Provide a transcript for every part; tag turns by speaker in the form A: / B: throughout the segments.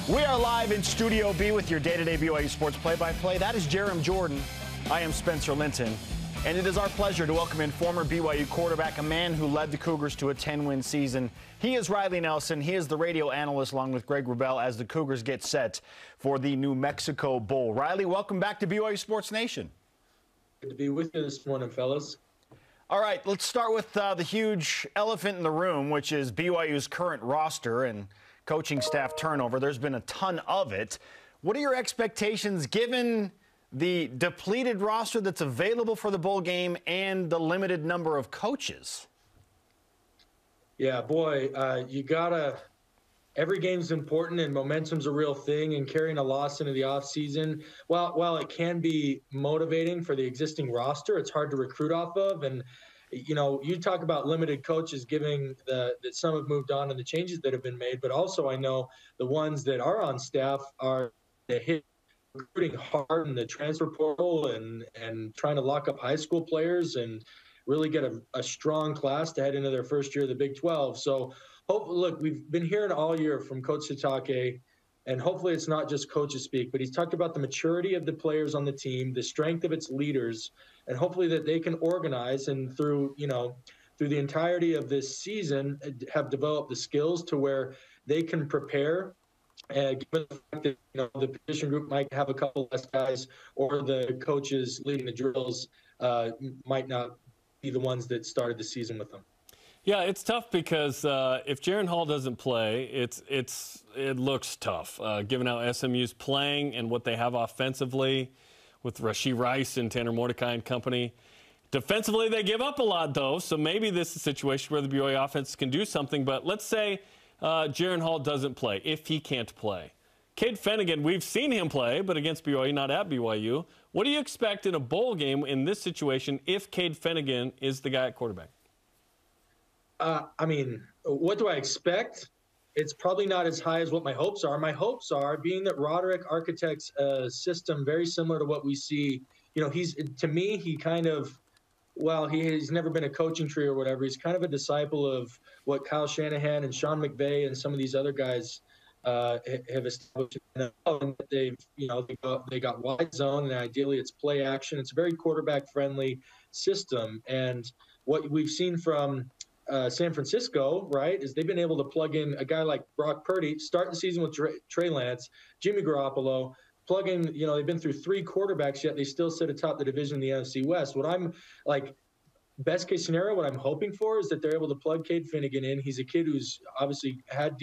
A: We are live in Studio B with your day-to-day BYU Sports play-by-play. That is Jarom Jordan. I am Spencer Linton. And it is our pleasure to welcome in former BYU quarterback, a man who led the Cougars to a 10-win season. He is Riley Nelson. He is the radio analyst along with Greg Wrubell as the Cougars get set for the New Mexico Bowl. Riley, welcome back to BYU Sports Nation.
B: Good to be with you this morning, fellas.
A: All right, let's start with the huge elephant in the room, which is BYU's current roster and coaching staff turnover. There's been a ton of it. What are your expectations given the depleted roster that's available for the bowl game and the limited number of coaches?
B: Yeah, boy, every game's important and momentum's a real thing, and carrying a loss into the offseason, while it can be motivating for the existing roster, it's hard to recruit off of. And you talk about limited coaches, giving that some have moved on and the changes that have been made, but also I know the ones that are on staff are hit recruiting hard in the transfer portal and trying to lock up high school players and really get a strong class to head into their first year of the Big 12. So look, we've been hearing all year from Coach Sitake, and hopefully it's not just coaches speak, but he's talked about the maturity of the players on the team, the strength of its leaders, and hopefully that they can organize and through the entirety of this season have developed the skills to where they can prepare. Given the fact that the position group might have a couple less guys, or the coaches leading the drills might not be the ones that started the season with them.
C: Yeah, it's tough because if Jaren Hall doesn't play, it looks tough. Given how SMU's playing and what they have offensively with Rashee Rice and Tanner Mordecai and company. Defensively, they give up a lot, though, so maybe this is a situation where the BYU offense can do something. But let's say Jaren Hall doesn't play, if he can't play. Cade Fennegan, we've seen him play, but against BYU, not at BYU. What do you expect in a bowl game in this situation if Cade Fennegan is the guy at quarterback?
B: What do I expect? It's probably not as high as what my hopes are. My hopes are, being that Roderick architects a system very similar to what we see. He's never been a coaching tree or whatever. He's kind of a disciple of what Kyle Shanahan and Sean McVay and some of these other guys have established. They got wide zone, and ideally it's play action. It's a very quarterback-friendly system. And what we've seen from San Francisco, right, is they've been able to plug in a guy like Brock Purdy, start the season with Trey Lance, Jimmy Garoppolo, plug in, they've been through 3 quarterbacks, yet they still sit atop the division in the NFC West. What I'm best case scenario, what I'm hoping for is that they're able to plug Cade Fennegan in. He's a kid who's obviously had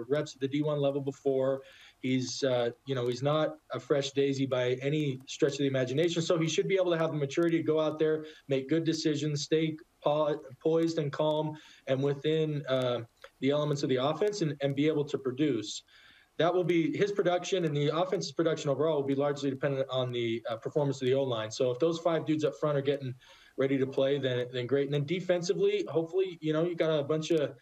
B: reps at the D1 level before. He's not a fresh daisy by any stretch of the imagination. So he should be able to have the maturity to go out there, make good decisions, stay poised and calm and within the elements of the offense and be able to produce. That will be his production, and the offense's production overall will be largely dependent on the performance of the O-line. So if those 5 dudes up front are getting ready to play, then great. And then defensively, hopefully, you got a bunch of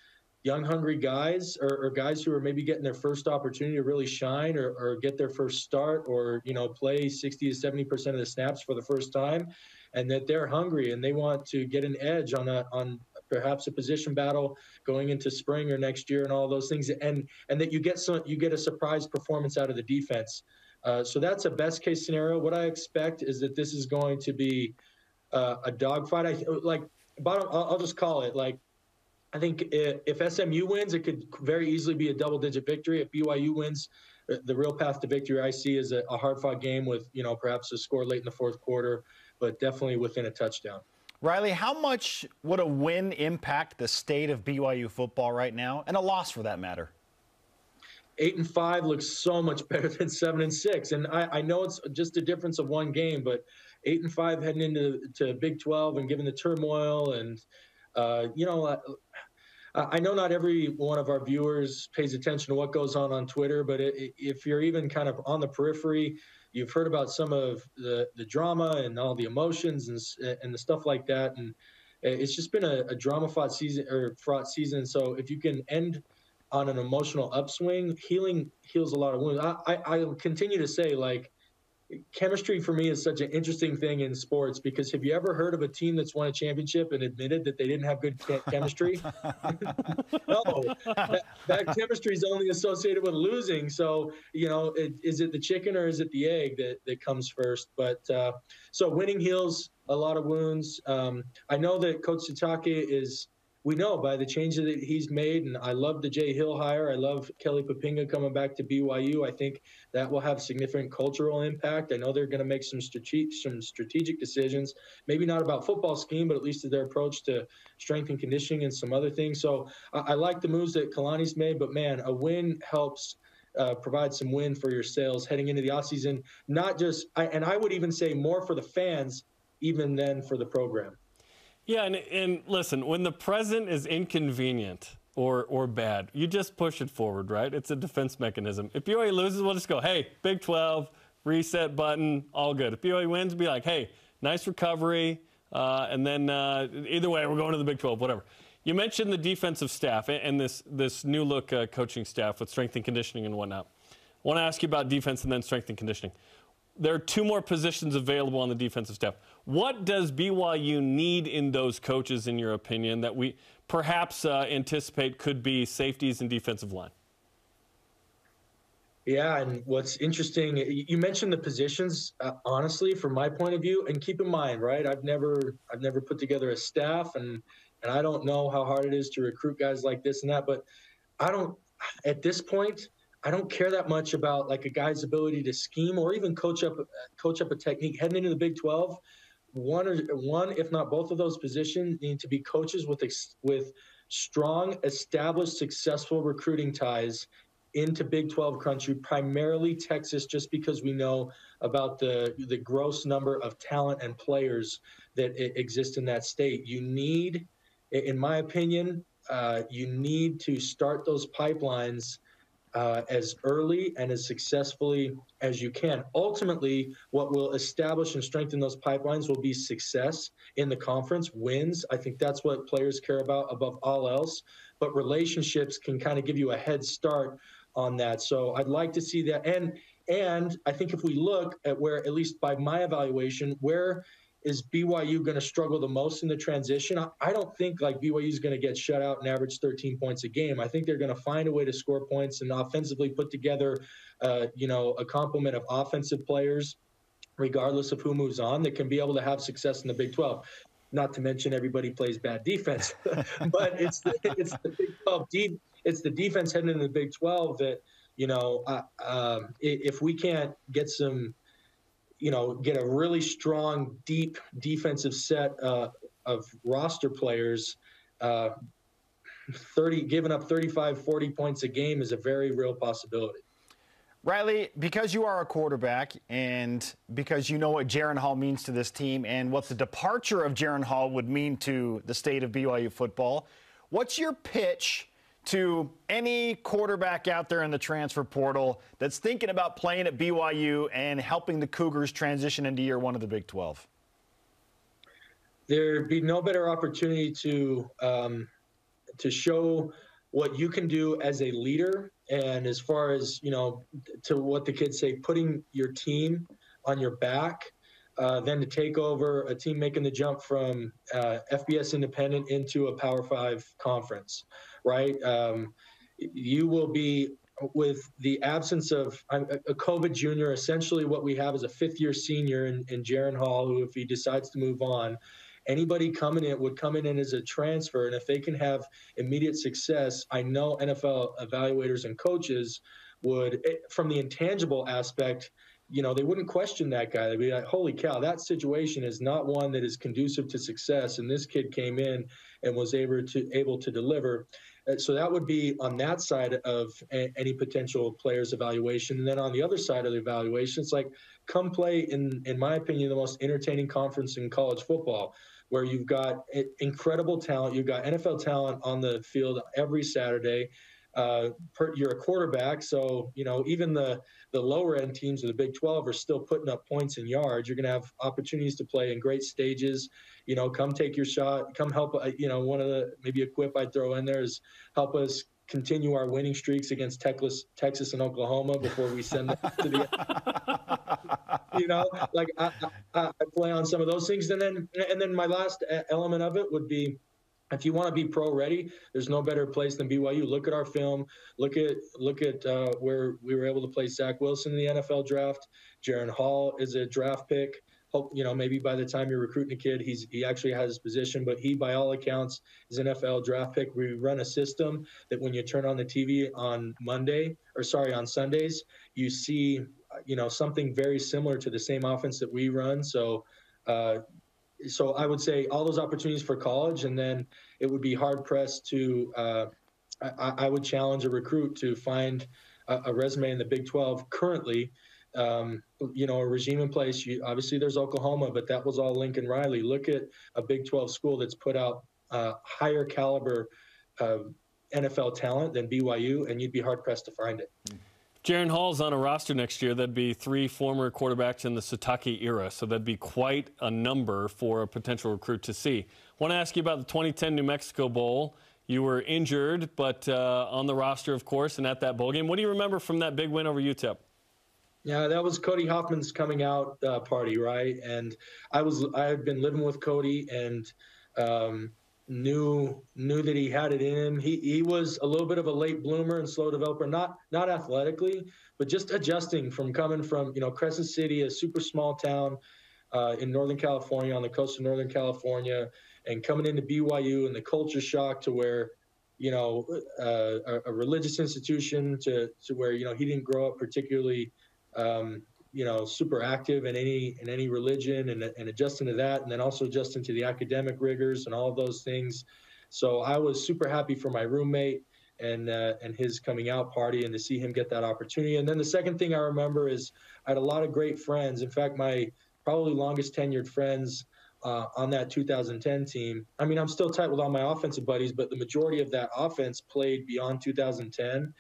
B: young, hungry guys or guys who are maybe getting their first opportunity to really shine or get their first start or, play 60 to 70% of the snaps for the first time, and that they're hungry and they want to get an edge on perhaps a position battle going into spring or next year and all those things, and that you get a surprise performance out of the defense. So that's a best case scenario. What I expect is that this is going to be a dogfight. I'll just call it I think if SMU wins, it could very easily be a double-digit victory. If BYU wins, the real path to victory I see is a hard-fought game with perhaps a score late in the fourth quarter, but definitely within a touchdown.
A: Riley, how much would a win impact the state of BYU football right now, and a loss for that matter?
B: 8-5 looks so much better than 7-6, and I know it's just a difference of 1 game, but 8-5 heading into Big 12 and given the turmoil and I know not every one of our viewers pays attention to what goes on Twitter, but if you're even kind of on the periphery, you've heard about some of the drama and all the emotions and the stuff like that. And it's just been a fraught season. So if you can end on an emotional upswing, healing heals a lot of wounds. I continue to say, chemistry for me is such an interesting thing in sports, because have you ever heard of a team that's won a championship and admitted that they didn't have good chemistry? No, that chemistry is only associated with losing. So, is it the chicken or is it the egg that comes first? But so winning heals a lot of wounds. I know that Coach Sitake we know by the changes that he's made, and I love the Jay Hill hire. I love Kelly Papinga coming back to BYU. I think that will have significant cultural impact. I know they're going to make some strategic decisions, maybe not about football scheme, but at least their approach to strength and conditioning and some other things. So I like the moves that Kalani's made, but man, a win helps provide some win for your sales heading into the offseason. Not just, and I would even say more for the fans, even than for the program.
C: Yeah, and listen, when the present is inconvenient or bad, you just push it forward, right? It's a defense mechanism. If BYU loses, we'll just go, hey, Big 12, reset button, all good. If BYU wins, be like, hey, nice recovery, and then either way, we're going to the Big 12, whatever. You mentioned the defensive staff and this new look coaching staff with strength and conditioning and whatnot. I want to ask you about defense and then strength and conditioning. There are 2 more positions available on the defensive staff. What does BYU need in those coaches, in your opinion, that we perhaps anticipate could be safeties and defensive line?
B: Yeah, and what's interesting, you mentioned the positions, honestly, from my point of view, and keep in mind, right, I've never put together a staff, and I don't know how hard it is to recruit guys like this and that, but at this point, I don't care that much about like a guy's ability to scheme or even coach up a technique heading into the Big 12. One, if not both of those positions need to be coaches with strong, established, successful recruiting ties into Big 12 country, primarily Texas, just because we know about the gross number of talent and players that exist in that state. You need, in my opinion, you need to start those pipelines as early and as successfully as you can. Ultimately, what will establish and strengthen those pipelines will be success in the conference, wins. I think that's what players care about above all else. But relationships can kind of give you a head start on that. So I'd like to see that. And I think if we look at where, at least by my evaluation, where is BYU going to struggle the most in the transition? I don't think like BYU is going to get shut out and average 13 points a game. I think they're going to find a way to score points and offensively put together, a complement of offensive players, regardless of who moves on, that can be able to have success in the Big 12. Not to mention everybody plays bad defense, but it's the Big 12 it's the defense heading into the Big 12 that, if we can't get get a really strong, deep defensive set of roster players, giving up 35, 40 points a game is a very real possibility.
A: Riley, because you are a quarterback and because you know what Jaren Hall means to this team and what the departure of Jaren Hall would mean to the state of BYU football, what's your pitch to any quarterback out there in the transfer portal that's thinking about playing at BYU and helping the Cougars transition into year 1 of the Big 12?
B: There'd be no better opportunity to show what you can do as a leader, and as far as, to what the kids say, putting your team on your back, than to take over a team making the jump from FBS independent into a Power 5 conference, right? You will be, with the absence of a COVID junior, essentially what we have is a 5th-year senior in Jaren Hall, who, if he decides to move on, anybody coming in would come in as a transfer. And if they can have immediate success, I know NFL evaluators and coaches would, from the intangible aspect, they wouldn't question that guy. They'd be like, holy cow, that situation is not one that is conducive to success. And this kid came in and was able to deliver. So that would be on that side of any potential player's evaluation. And then on the other side of the evaluation, it's like, come play in my opinion, the most entertaining conference in college football, where you've got incredible talent. You've got NFL talent on the field every Saturday. You're a quarterback, so even the lower end teams of the Big 12 are still putting up points and yards. You're going to have opportunities to play in great stages. Come take your shot. Come help. One of the, maybe a quip I'd throw in there is help us continue our winning streaks against Texas and Oklahoma before we send them to the You know, like I play on some of those things. And then my last element of it would be, if you want to be pro ready, there's no better place than BYU. Look at our film. Look at where we were able to play Zach Wilson in the NFL draft. Jaron Hall is a draft pick. Hope, you know, maybe by the time you're recruiting a kid, he actually has his position, but he, by all accounts, is an NFL draft pick. We run a system that when you turn on the TV on Sundays, you see, you know, something very similar to the same offense that we run. So I would say all those opportunities for college, and then it would be hard pressed to, I would challenge a recruit to find a resume in the Big 12 currently. You know, a regime in place. Obviously, there's Oklahoma, but that was all Lincoln Riley. Look at a Big 12 school that's put out higher caliber NFL talent than BYU, and you'd be hard pressed to find it.
C: Jaron Hall's on a roster next year. That'd be 3 former quarterbacks in the Satake era, so that'd be quite a number for a potential recruit to see. I want to ask you about the 2010 New Mexico Bowl. You were injured, but on the roster, of course, and at that bowl game. What do you remember from that big win over UTEP?
B: Yeah, that was Cody Hoffman's coming out party, right? And I had been living with Cody and knew that he had it in him. He was a little bit of a late bloomer and slow developer, not athletically, but just adjusting from coming from, you know, Crescent City, a super small town in Northern California, on the coast of Northern California, and coming into BYU and the culture shock to where, you know, a religious institution to where, you know, he didn't grow up particularly you know, super active in any religion, and adjusting to that, and then also adjusting to the academic rigors and all of those things. So I was super happy for my roommate and his coming out party, and to see him get that opportunity. And then the second thing I remember is I had a lot of great friends. In fact, my probably longest tenured friends on that 2010 team. I mean, I'm still tight with all my offensive buddies, but the majority of that offense played beyond 2010.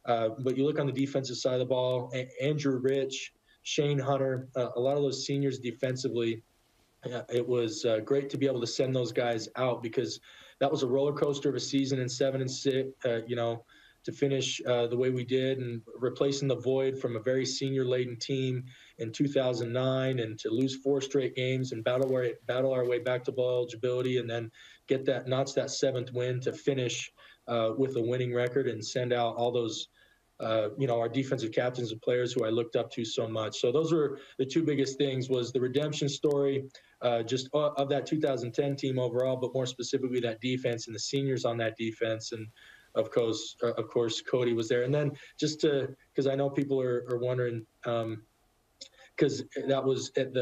B: But you look on the defensive side of the ball, Andrew Rich, Shane Hunter, a lot of those seniors defensively. It was great to be able to send those guys out, because that was a roller coaster of a season in 7-6, you know, to finish the way we did, and replacing the void from a very senior-laden team in 2009, and to lose 4 straight games and battle our way back to bowl eligibility, and then notch that 7th win to finish with a winning record and send out all those you know, our defensive captains and players who I looked up to so much. So those were the 2 biggest things, was the redemption story just of that 2010 team overall, but more specifically that defense and the seniors on that defense. And of course, Cody was there. And then just because I know people are wondering, because that was at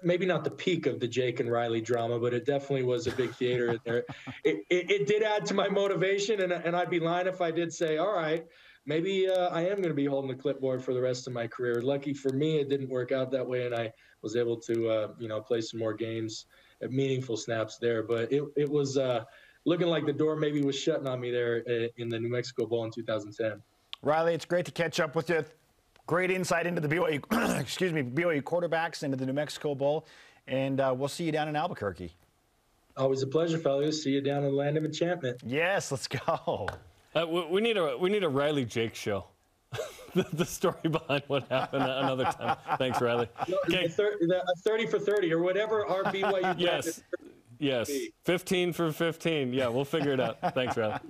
B: maybe not the peak of the Jake and Riley drama, but it definitely was a big theater in there. It did add to my motivation, and I'd be lying if I did say, all right, maybe I am going to be holding the clipboard for the rest of my career. Lucky for me, it didn't work out that way, and I was able to, you know, play some more games at meaningful snaps there. But it was looking like the door maybe was shutting on me there in the New Mexico Bowl in 2010.
A: Riley, it's great to catch up with you. Great insight into the BYU, BYU quarterbacks, into the New Mexico Bowl, and we'll see you down in Albuquerque.
B: Always a pleasure, fellas. See you down in the land of enchantment.
A: Yes, let's go.
C: We need a Riley Jake show. The story behind what happened another time. Thanks, Riley.
B: Okay. 30 for 30 or whatever our BYU
C: yes. 15 for 15. Yeah, we'll figure it out. Thanks, Riley.